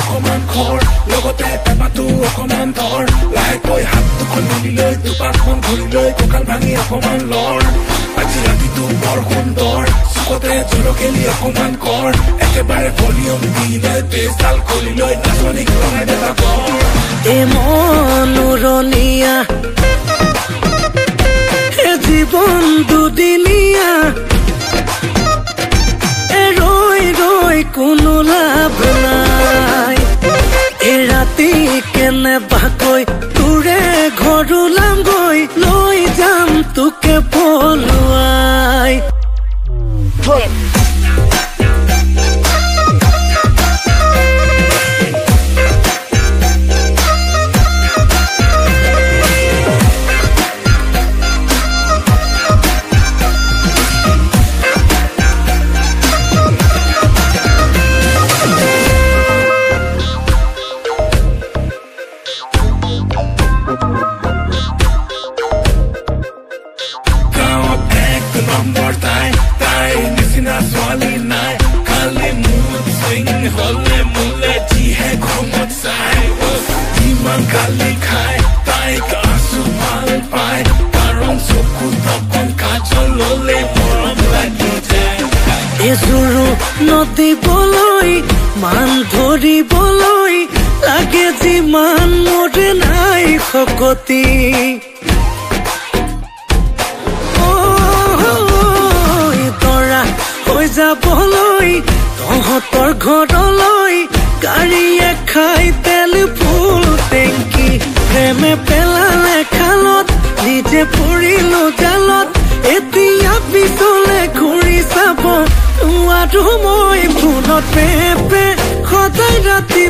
অকমান খৰ লগতে পেপাটো অকমান ধৰ লাহেকৈ হাত দুখন মিলি লৈ দুপাক মন ঘূৰি লৈ কঁকাল ভাঙি অকমান লৰ আজি ৰাতিটো বৰ সুন্দৰ চুকতে জলকেলি অকমান কৰ একেবাৰে ভলিউম দি লৈ বেজডাল খুলি লৈ নাচনীক লগাই দেতা কৰ এ মনোৰণীয়া এ জীৱন দুদিনীয়া এ ৰৈ ৰৈ কোনো লাভ নাই এ ৰাতি কেনেবাকৈ তোৰে ঘৰ ওলামগৈ লৈ যাম তোকে পলুৱাই তাই নিচিনা ছোৱালী নাই খালি মুড চিং হলে মোলে যিহে ঘমত চাই ইমান গালি খাই তাইক আছো ভাল পায় কাৰণ চকু তকন কাজল ললে মৰম লাগি যায় এজোৰো নদিবলৈ মান ধৰিবলৈ লাগে যিমান মোৰে নাই শকতি যাবলৈ তহঁতৰ ঘৰলৈ গাড়ীয়ে খাই তেল ফুল টেংকি প্ৰেমে পেলালে খালত নিজে পৰিলো জালত এতিয়া পিছলে ঘূৰি চাব নোৱাৰো মই ফোনত পে সদায় ৰাতি